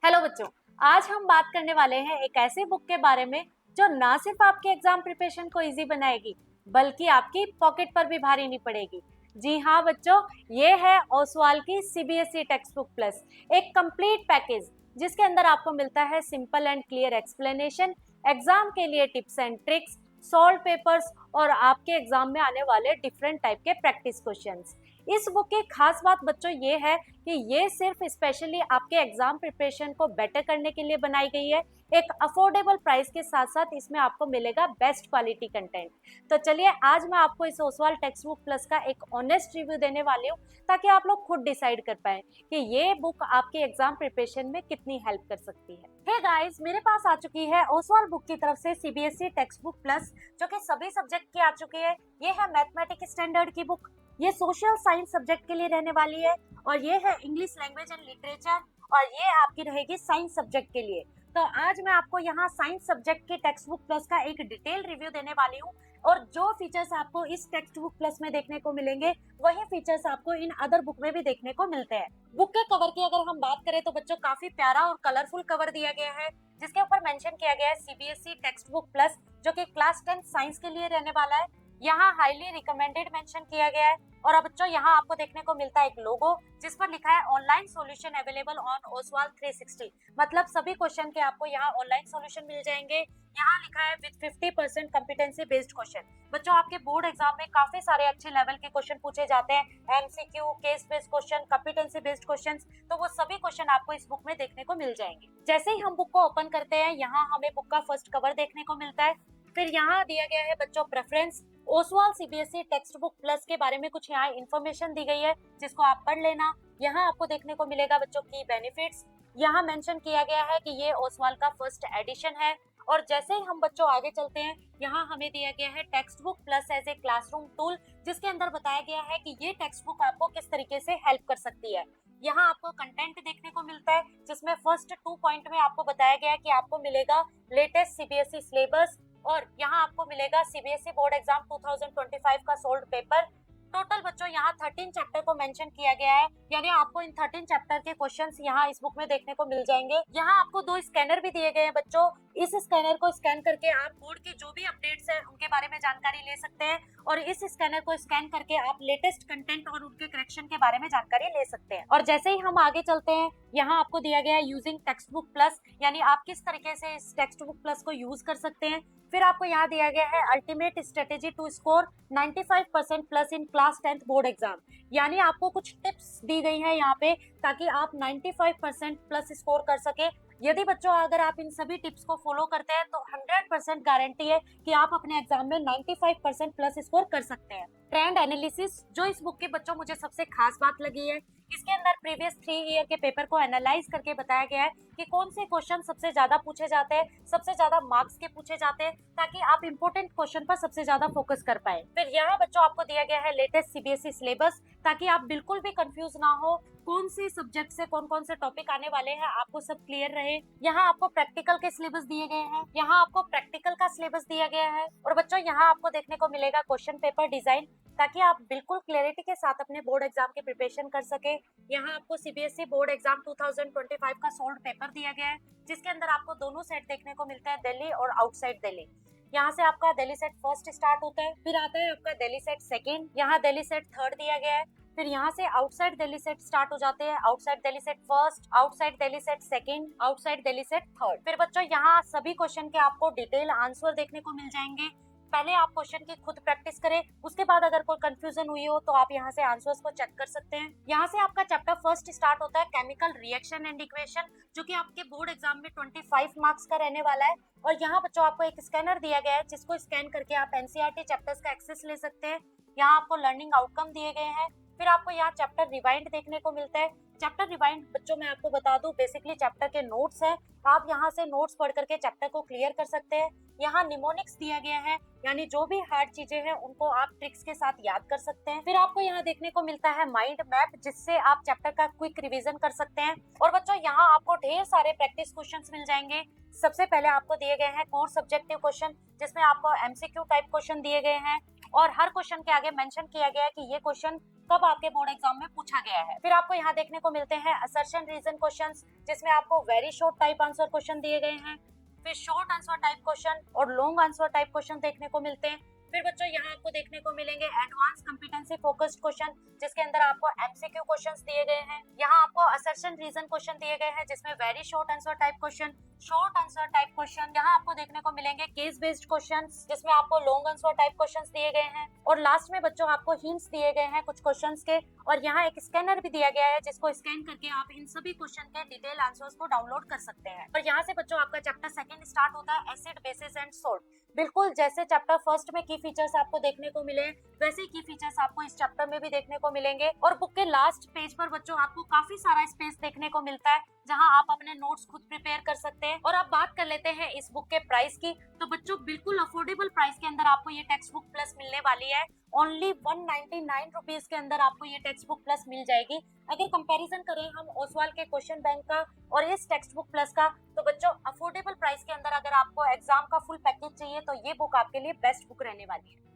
Hello बच्चों, आज हम बात करने वाले हैं एक ऐसी बुक के बारे में जो ना सिर्फ आपके एग्जाम प्रिपरेशन को इजी बनाएगी बल्कि आपकी पॉकेट पर भी भारी नहीं पड़ेगी। जी हाँ बच्चों, ये है ओसवाल की सीबीएसई टेक्स्ट बुक प्लस, एक कंप्लीट पैकेज जिसके अंदर आपको मिलता है simple and clear explanation, exam के लिए tips and tricks, solve papers और आपके एग्जाम में आने वाले डिफरेंट टाइप के प्रैक्टिस क्वेश्चंस। इस बुक की खास बात बच्चों ये है कि ये सिर्फ स्पेशली आपके एग्जाम प्रिपरेशन को बेटर करने के लिए बनाई गई है। एक अफोर्डेबल प्राइस के साथ साथ इसमें आपको मिलेगा बेस्ट क्वालिटी कंटेंट। तो चलिए आज मैं आपको इस ओसवाल टेक्स्ट बुक प्लस का एक ऑनेस्ट रिव्यू देने वाली हूँ ताकि आप लोग खुद डिसाइड कर पाए कि ये बुक आपके एग्जाम प्रिपरेशन में कितनी हेल्प कर सकती है। हे गाइस, मेरे पास आ चुकी है ओसवाल बुक की तरफ से सीबीएसई टेक्स्ट बुक प्लस, जो कि सभी सब्जेक्ट की आ चुकी है। ये है मैथमेटिक्स स्टैंडर्ड की बुक, ये सोशल साइंस सब्जेक्ट के लिए रहने वाली है, और ये है इंग्लिश लैंग्वेज एंड लिटरेचर, और ये आपकी रहेगी साइंस सब्जेक्ट के लिए। तो आज मैं आपको यहाँ साइंस सब्जेक्ट के टेक्स्ट बुक प्लस का एक डिटेल रिव्यू देने वाली हूँ, और जो फीचर्स आपको इस टेक्स्ट बुक प्लस में देखने को मिलेंगे वही फीचर्स आपको इन अदर बुक में भी देखने को मिलते हैं। बुक के कवर की अगर हम बात करें तो बच्चों काफी प्यारा और कलरफुल कवर दिया गया है, जिसके ऊपर मेंशन किया गया है सीबीएसई टेक्स्ट बुक प्लस, जो कि क्लास 10 साइंस के लिए रहने वाला है। यहाँ हाईली रिकमेंडेड मेंशन किया गया है, और अब बच्चों यहाँ आपको देखने को मिलता है एक लोगो जिस पर लिखा है online solution available on Oswal 360, मतलब सभी क्वेश्चन के आपको यहाँ ऑनलाइन सॉल्यूशन मिल जाएंगे। यहाँ लिखा है विद 50% कॉम्पिटेंसी बेस्ड क्वेश्चन। बच्चों आपके बोर्ड एग्जाम में काफी सारे अच्छे लेवल के क्वेश्चन पूछे जाते हैं, MCQ, case based question, competency based question, तो वो सभी क्वेश्चन आपको इस बुक में देखने को मिल जाएंगे। जैसे ही हम बुक को ओपन करते हैं, यहाँ हमें बुक का फर्स्ट कवर देखने को मिलता है। फिर यहाँ दिया गया है बच्चों preference, Oswal CBSE text book plus के बारे में कुछ यहाँ इन्फॉर्मेशन दी गई है जिसको आप पढ़ लेना। यहाँ आपको देखने को मिलेगा बच्चों की बेनिफिट्स, यहाँ मेंशन किया गया है कि ये ओसवाल का फर्स्ट एडिशन है। और जैसे ही हम बच्चों आगे चलते हैं, यहाँ हमें दिया गया है text book plus as a classroom tool, जिसके अंदर बताया गया है कि ये टेक्स्ट बुक आपको किस तरीके से हेल्प कर सकती है। यहाँ आपको कंटेंट देखने को मिलता है, जिसमें फर्स्ट 2 पॉइंट में आपको बताया गया है कि आपको मिलेगा लेटेस्ट सीबीएसई सिलेबस, और यहाँ आपको मिलेगा सीबीएसई बोर्ड एग्जाम 2025 का सोल्ड पेपर। टोटल बच्चों यहाँ 13 चैप्टर को मेंशन किया गया है, यानी आपको इन 13 चैप्टर के क्वेश्चंस यहाँ इस बुक में देखने को मिल जाएंगे। यहाँ आपको 2 स्कैनर भी दिए गए हैं बच्चों, इस स्कैनर को स्कैन करके आप बोर्ड के जो भी अपडेट्स हैं उनके बारे में जानकारी ले सकते हैं, और इस स्कैनर को स्कैन करके आप लेटेस्ट कंटेंट और उनके करेक्शन के बारे में जानकारी ले सकते हैं। और जैसे ही हम आगे चलते हैं, यहाँ आपको दिया गया है यूजिंग टेक्स्ट बुक प्लस, यानी आप किस तरीके से इस टेक्स्ट बुक प्लस को यूज कर सकते हैं। फिर आपको यहाँ दिया गया है ultimate strategy to score 95% plus in class 10th board exam, यानी आपको कुछ टिप्स दी गई है यहाँ पे ताकि आप 95% प्लस स्कोर कर सके। यदि बच्चों अगर आप इन सभी टिप्स को फॉलो करते हैं तो 100% गारंटी है कि आप अपने एग्जाम में 95% प्लस स्कोर कर सकते हैं। ट्रेंड एनालिसिस, जो इस बुक के बच्चों मुझे सबसे खास बात लगी है, इसके अंदर प्रीवियस 3 ईयर के पेपर को एनालाइज करके बताया गया है कि कौन से क्वेश्चन सबसे ज्यादा पूछे जाते हैं, सबसे ज्यादा मार्क्स के पूछे जाते हैं, ताकि आप इंपॉर्टेंट क्वेश्चन पर सबसे ज्यादा फोकस कर पाए। फिर यहाँ बच्चों आपको दिया गया है लेटेस्ट सीबीएसई सिलेबस, ताकि आप बिल्कुल भी कंफ्यूज ना हो, कौन से सब्जेक्ट से कौन कौन से टॉपिक आने वाले हैं आपको सब क्लियर रहे। यहाँ आपको प्रैक्टिकल के सिलेबस दिए गए हैं, यहाँ आपको प्रैक्टिकल का सिलेबस दिया गया है, और बच्चों यहाँ आपको देखने को मिलेगा क्वेश्चन पेपर डिजाइन, ताकि आप बिल्कुल क्लैरिटी के साथ अपने बोर्ड एग्जाम की प्रिपरेशन कर सके। यहाँ आपको सीबीएसई बोर्ड एग्जाम 2025 का सोल्ड पेपर दिया गया है, जिसके अंदर आपको दोनों सेट देखने को मिलता है, दिल्ली और आउटसाइड दिल्ली। यहाँ से आपका दिल्ली सेट फर्स्ट स्टार्ट होता है, फिर आता है आपका दिल्ली सेट सेकंड, यहाँ दिल्ली सेट थर्ड दिया गया है, फिर यहाँ से आउटसाइड दिल्ली सेट स्टार्ट हो जाते हैं, outside Delhi set first, outside Delhi set second, outside Delhi set third. फिर बच्चों यहाँ सभी क्वेश्चन के आपको डिटेल आंसर देखने को मिल जाएंगे। पहले आप क्वेश्चन की खुद प्रैक्टिस करें, उसके बाद अगर कोई कंफ्यूजन हुई हो तो आप यहाँ से आंसर्स को चेक कर सकते हैं। यहाँ से आपका चैप्टर फर्स्ट स्टार्ट होता है केमिकल रिएक्शन एंड इक्वेशन, जो कि आपके बोर्ड एग्जाम में 25 मार्क्स का रहने वाला है। और यहाँ बच्चों आपको एक स्कैनर दिया गया है, जिसको स्कैन करके आप एनसीईआरटी चैप्टर्स का एक्सेस ले सकते हैं। यहाँ आपको लर्निंग आउटकम दिए गए हैं। फिर आपको यहाँ चैप्टर रिवाइंड देखने को मिलता है। चैप्टर रिवाइंड बच्चों मैं आपको बता दूं बेसिकली चैप्टर के नोट्स हैं, आप यहाँ से नोट्स पढ़ करके चैप्टर को क्लियर कर सकते हैं। यहाँ निमोनिक्स दिया गया है, यानी जो भी हार्ड चीजें हैं उनको आप ट्रिक्स के साथ याद कर सकते हैं। फिर आपको यहाँ देखने को मिलता है माइंड मैप, जिससे आप चैप्टर का क्विक रिवीजन कर सकते हैं। और बच्चों यहाँ आपको ढेर सारे प्रैक्टिस क्वेश्चंस मिल जाएंगे। सबसे पहले आपको दिए गए हैं कोर सब्जेक्टिव क्वेश्चन, जिसमें आपको एमसीक्यू टाइप क्वेश्चन दिए गए हैं, और हर क्वेश्चन के आगे मेंशन किया गया है कि ये क्वेश्चन कब आपके बोर्ड एग्जाम में पूछा गया है। फिर आपको यहाँ देखने को मिलते हैं असर्शन रीजन क्वेश्चंस, जिसमें आपको very short type answer question दिए गए हैं। फिर शॉर्ट आंसर टाइप क्वेश्चन और लॉन्ग आंसर टाइप क्वेश्चन देखने को मिलते हैं। फिर बच्चों यहाँ आपको देखने को मिलेंगे एडवांस कॉम्पिटेंसी फोकस्ड क्वेश्चन, जिसके अंदर आपको एमसीक्यू क्वेश्चंस दिए गए हैं। यहाँ आपको असर्शन रीजन क्वेश्चन दिए गए हैं, जिसमें very short answer type question, short answer type question. यहाँ आपको देखने को मिलेंगे केस बेस्ड क्वेश्चंस, जिसमें आपको लॉन्ग आंसर टाइप क्वेश्चंस दिए गए हैं। और लास्ट में बच्चों आपको हिंट्स दिए गए हैं कुछ क्वेश्चंस के, और यहाँ एक स्कैनर भी दिया गया है, जिसको स्कैन करके आप इन सभी क्वेश्चन के डिटेल आंसर्स को डाउनलोड कर सकते हैं। और यहाँ से बच्चों आपका चैप्टर सेकंड स्टार्ट होता है, एसिड बेसिस एंड सोल्ट। बिल्कुल जैसे चैप्टर फर्स्ट में की फीचर्स आपको देखने को मिले, वैसे की फीचर्स आपको इस चैप्टर में भी देखने को मिलेंगे। और बुक के लास्ट पेज पर बच्चों आपको काफी सारा स्पेस देखने को मिलता है, जहां आप अपने नोट्स खुद प्रिपेयर कर सकते हैं। और अब बात कर लेते हैं इस बुक के प्राइस की। तो बच्चों बिल्कुल अफोर्डेबल प्राइस के अंदर आपको ये टेक्स्ट बुक प्लस मिलने वाली है। ओनली 199 रुपीज के अंदर आपको ये टेक्स्ट बुक प्लस मिल जाएगी। अगर कंपैरिजन करें हम ओसवाल के क्वेश्चन बैंक का और इस टेक्स्ट बुक प्लस का, तो बच्चों अफोर्डेबल प्राइस के अंदर अगर आपको एग्जाम का फुल पैकेज चाहिए तो ये बुक आपके लिए बेस्ट बुक रहने वाली है।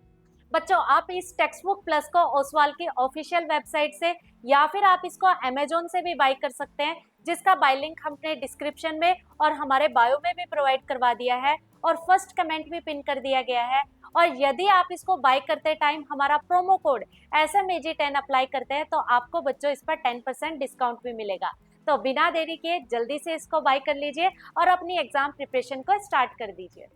बच्चों आप इस टेक्स्ट बुक प्लस को ओसवाल की ऑफिशियल वेबसाइट से या फिर आप इसको अमेजोन से भी बाय कर सकते हैं, जिसका बाय लिंक हमने डिस्क्रिप्शन में और हमारे बायो में भी प्रोवाइड करवा दिया है, और फर्स्ट कमेंट भी पिन कर दिया गया है। और यदि आप इसको बाय करते टाइम हमारा प्रोमो कोड SMAG10 अप्लाई करते हैं तो आपको बच्चों इस पर 10% डिस्काउंट भी मिलेगा। तो बिना देरी किए जल्दी से इसको बाय कर लीजिए और अपनी एग्जाम प्रिपरेशन को स्टार्ट कर दीजिए।